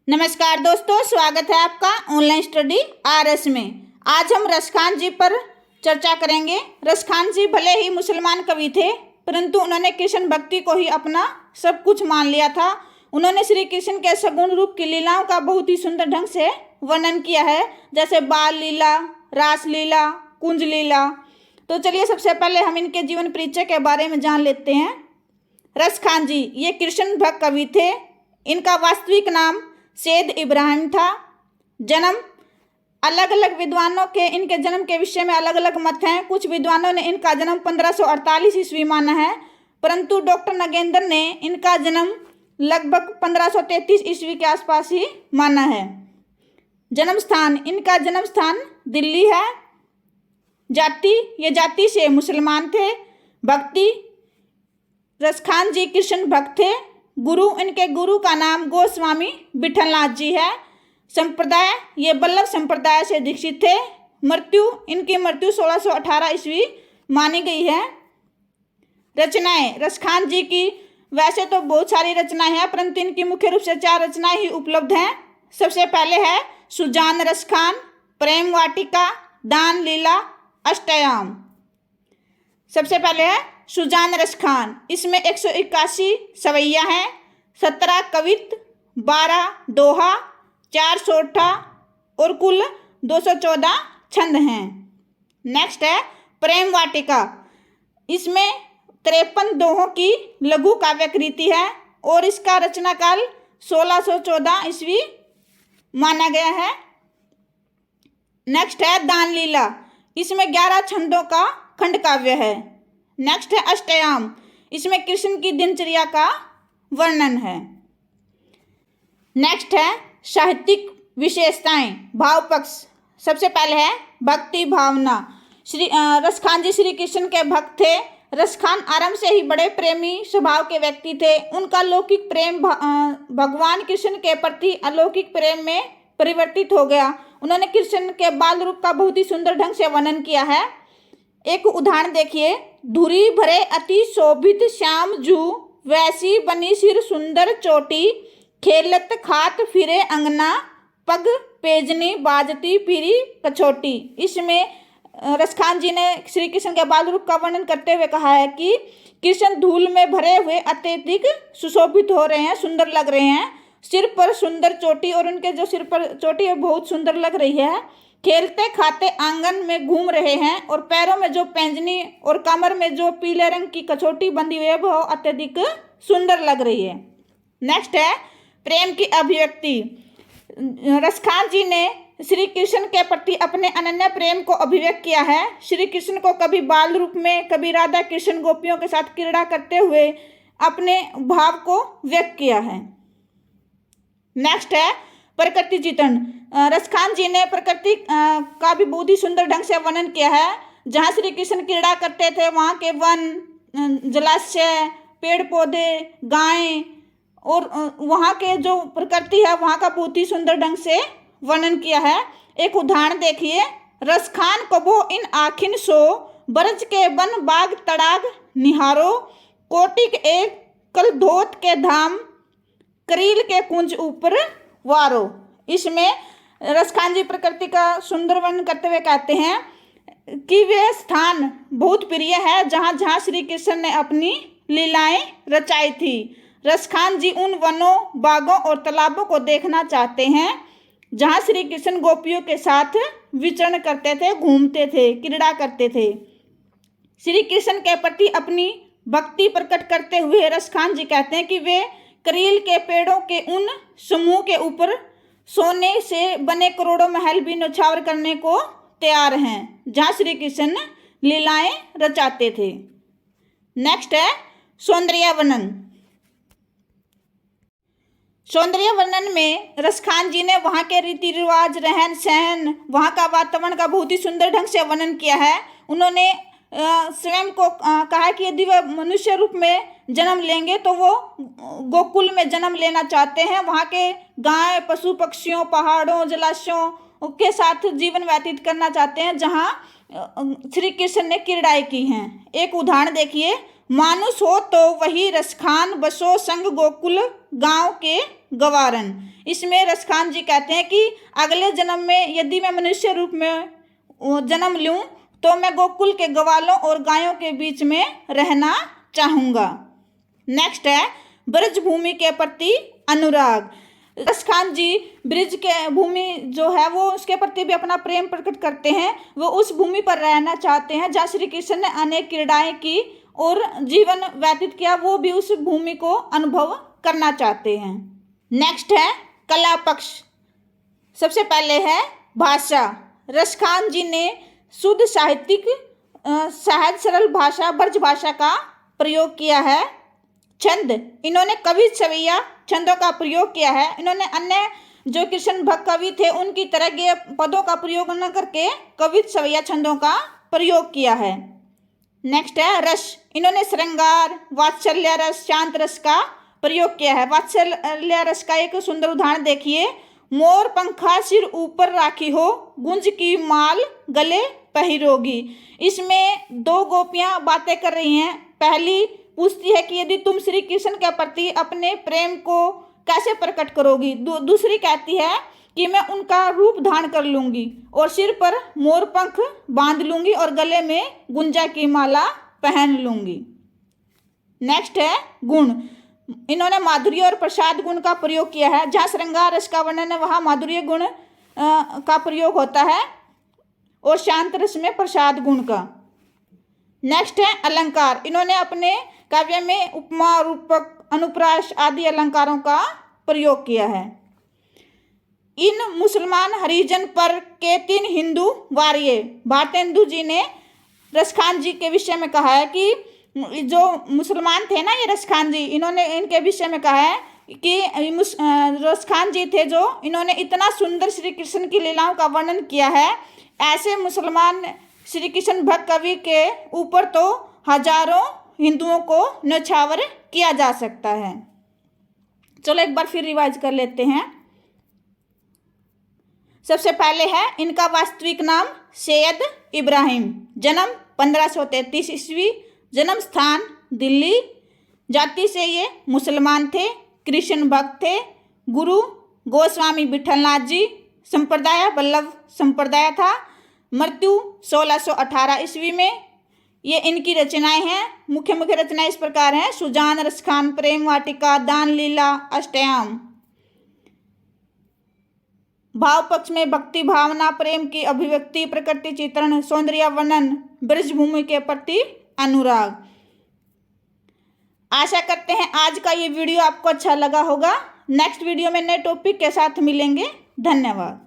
नमस्कार दोस्तों, स्वागत है आपका ऑनलाइन स्टडी आरएस में। आज हम रसखान जी पर चर्चा करेंगे। रसखान जी भले ही मुसलमान कवि थे, परंतु उन्होंने कृष्ण भक्ति को ही अपना सब कुछ मान लिया था। उन्होंने श्री कृष्ण के सगुण रूप की लीलाओं का बहुत ही सुंदर ढंग से वर्णन किया है, जैसे बाल लीला, रास लीला, कुंज लीला। तो चलिए सबसे पहले हम इनके जीवन परिचय के बारे में जान लेते हैं। रसखान जी ये कृष्ण भक्त कवि थे। इनका वास्तविक नाम सैयद इब्राहिम था। जन्म अलग अलग विद्वानों के इनके जन्म के विषय में अलग अलग मत हैं। कुछ विद्वानों ने इनका जन्म 1548 ईस्वी माना है, परंतु डॉक्टर नगेंद्र ने इनका जन्म लगभग 1533 ईस्वी के आसपास ही माना है। जन्म स्थान इनका जन्म स्थान दिल्ली है। जाति से मुसलमान थे। भक्ति रसखान जी कृष्ण भक्त थे। गुरु इनके गुरु का नाम गोस्वामी विठलनाथ जी है। संप्रदाय ये वल्लभ संप्रदाय से दीक्षित थे। इनकी मृत्यु 1618 ईस्वी मानी गई है। रचनाएं रसखान जी की वैसे तो बहुत सारी रचनाएं हैं, परंतु इनकी मुख्य रूप से 4 रचनाएं ही उपलब्ध हैं। सबसे पहले है सुजान रसखान, प्रेम वाटिका, दान लीला, अष्टयाम। सबसे पहले है सुजान रसखान। इसमें 181 सवैया हैं, 17 कवित्त, 12 दोहा, 4 सोठा और कुल 214 छंद हैं। नेक्स्ट है प्रेम वाटिका। इसमें 53 दोहों की लघु काव्य कृति है और इसका रचना काल 1614 ईस्वी माना गया है। नेक्स्ट है दान लीला। इसमें 11 छंदों का खंड काव्य है। नेक्स्ट है अष्टयाम। इसमें कृष्ण की दिनचर्या का वर्णन है। नेक्स्ट है साहित्यिक विशेषताएं, भाव पक्ष। सबसे पहले है भक्ति भावना। रसखान जी श्री कृष्ण के भक्त थे। रसखान आरंभ से ही बड़े प्रेमी स्वभाव के व्यक्ति थे। उनका लौकिक प्रेम भगवान कृष्ण के प्रति अलौकिक प्रेम में परिवर्तित हो गया। उन्होंने कृष्ण के बाल रूप का बहुत ही सुंदर ढंग से वर्णन किया है। एक उदाहरण देखिए। धुरी भरे अति शोभित श्याम जू, वैसी बनी सिर सुंदर चोटी, खेलत खात फिरे अंगना, पग पेजनी बाजती फिरी कछोटी। इसमें रसखान जी ने श्री कृष्ण के बाल रूप का वर्णन करते हुए कहा है कि कृष्ण धूल में भरे हुए अत्यधिक सुशोभित हो रहे हैं, सुंदर लग रहे हैं। सिर पर सुंदर चोटी, और उनके जो सिर पर चोटी है बहुत सुंदर लग रही है। खेलते खाते आंगन में घूम रहे हैं और पैरों में जो पैंजनी और कमर में जो पीले रंग की कछोटी बंधी हुई है वह अत्यधिक सुंदर लग रही है। नेक्स्ट है प्रेम की अभिव्यक्ति। रसखान जी ने श्री कृष्ण के प्रति अपने अनन्य प्रेम को अभिव्यक्त किया है। श्री कृष्ण को कभी बाल रूप में, कभी राधा कृष्ण गोपियों के साथ क्रीड़ा करते हुए अपने भाव को व्यक्त किया है। नेक्स्ट है प्रकृति चित्रण। रसखान जी ने प्रकृति का भी बहुत ही सुंदर ढंग से वर्णन किया है। जहाँ श्री कृष्ण क्रीड़ा करते थे वहाँ के वन, जलाशय, पेड़ पौधे, गायें और वहाँ के जो प्रकृति है वहाँ का बहुत ही सुंदर ढंग से वर्णन किया है। एक उदाहरण देखिए। रसखान कबो इन आखिन सो, ब्रज के वन बाग तड़ाग निहारो, कोटिक एक कल धोत के धाम, करील के कुंज ऊपर वारो। इसमें रसखान जी प्रकृति का सुंदर वर्णन करते हुए कहते हैं कि वे स्थान बहुत प्रिय है जहाँ जहाँ श्री कृष्ण ने अपनी लीलाएं रचाई थी। रसखान जी उन वनों, बागों और तालाबों को देखना चाहते हैं जहाँ श्री कृष्ण गोपियों के साथ विचरण करते थे, घूमते थे, क्रीड़ा करते थे। श्री कृष्ण के प्रति अपनी भक्ति प्रकट करते हुए रसखान जी कहते हैं कि वे करील के पेड़ों के उन समूह के ऊपर सोने से बने करोड़ों महल भी न्यौछावर करने को तैयार हैं जहाँ श्री कृष्ण लीलाएं रचाते थे। नेक्स्ट है सौंदर्य वर्णन। सौंदर्य वर्णन में रसखान जी ने वहाँ के रीति रिवाज, रहन सहन, वहाँ का वातावरण का बहुत ही सुंदर ढंग से वर्णन किया है। उन्होंने स्वयं को कहा कि यदि वह मनुष्य रूप में जन्म लेंगे तो वो गोकुल में जन्म लेना चाहते हैं। वहाँ के गाय, पशु पक्षियों, पहाड़ों, जलाशयों के साथ जीवन व्यतीत करना चाहते हैं जहाँ श्री कृष्ण ने क्रीड़ाएं की हैं। एक उदाहरण देखिए। मानुष हो तो वही रसखान, बसो संग गोकुल गांव के गवारन। इसमें रसखान जी कहते हैं कि अगले जन्म में यदि मैं मनुष्य रूप में जन्म लूं तो मैं गोकुल के ग्वालों और गायों के बीच में रहना चाहूँगा। नेक्स्ट है ब्रज भूमि के प्रति अनुराग। रसखान जी ब्रज के भूमि जो है वो उसके प्रति भी अपना प्रेम प्रकट करते हैं। वो उस भूमि पर रहना चाहते हैं जहाँ श्री कृष्ण ने अनेक क्रीड़ाएं की और जीवन व्यतीत किया, वो भी उस भूमि को अनुभव करना चाहते हैं। नेक्स्ट है कला पक्ष। सबसे पहले है भाषा। रसखान जी ने शुद्ध साहित्यिक सहज सरल भाषा ब्रज भाषा का प्रयोग किया है। छंद, इन्होंने कवि सवैया छंदों का प्रयोग किया है। इन्होंने अन्य जो कृष्ण भक्त कवि थे उनकी तरह के पदों का प्रयोग न करके कवि सवैया छंदों का प्रयोग किया है। नेक्स्ट है रस। इन्होंने श्रृंगार, वात्सल्य रस, शांत रस का प्रयोग किया है। वात्सल्य रस का एक सुंदर उदाहरण देखिए। मोर पंखा सिर ऊपर राखी हो, गुंज की माल गले पहिरोगी। इसमें दो गोपियां बातें कर रही हैं। पहली पूछती है कि यदि तुम श्री कृष्ण के प्रति अपने प्रेम को कैसे प्रकट करोगी। दूसरी कहती है कि मैं उनका रूप धारण कर लूंगी और सिर पर मोर पंख बांध लूंगी और गले में गुंजा की माला पहन लूंगी। नेक्स्ट है गुण। इन्होंने माधुर्य और प्रसाद गुण का प्रयोग किया है। जहाँ श्रृंगार रस का वर्णन है वहाँ माधुर्य गुण का प्रयोग होता है और शांत रस में प्रसाद गुण का। नेक्स्ट है अलंकार। इन्होंने अपने काव्य में उपमा, रूपक, अनुप्रास आदि अलंकारों का प्रयोग किया है। इन मुसलमान हरिजन पर के 3 हिंदू वार्य। भारतेंदु जी ने रसखान जी के विषय में कहा है कि जो मुसलमान थे ना ये रसखान जी, इन्होंने इनके विषय में कहा है कि रसखान जी थे जो इन्होंने इतना सुंदर श्री कृष्ण की लीलाओं का वर्णन किया है। ऐसे मुसलमान श्री कृष्ण भक्त कवि के ऊपर तो हजारों हिंदुओं को न्यौछावर किया जा सकता है। चलो एक बार फिर रिवाइज कर लेते हैं। सबसे पहले है इनका वास्तविक नाम सैयद इब्राहिम, जन्म 1533 ईस्वी, जन्म स्थान दिल्ली, जाति से ये मुसलमान थे, कृष्ण भक्त थे, गुरु गोस्वामी विठलनाथ जी, संप्रदाय वल्लभ संप्रदाय था, मृत्यु 1618 ईस्वी में। ये इनकी रचनाएं हैं। मुख्य मुख्य रचनाएं इस प्रकार हैं: सुजान, रसखान, प्रेम वाटिका, दान लीला, अष्टयाम। भाव पक्ष में भक्ति भावना, प्रेम की अभिव्यक्ति, प्रकृति चित्रण, सौंदर्य वर्णन, ब्रजभूमि के प्रति अनुराग। आशा करते हैं आज का ये वीडियो आपको अच्छा लगा होगा। नेक्स्ट वीडियो में नए टॉपिक के साथ मिलेंगे। धन्यवाद।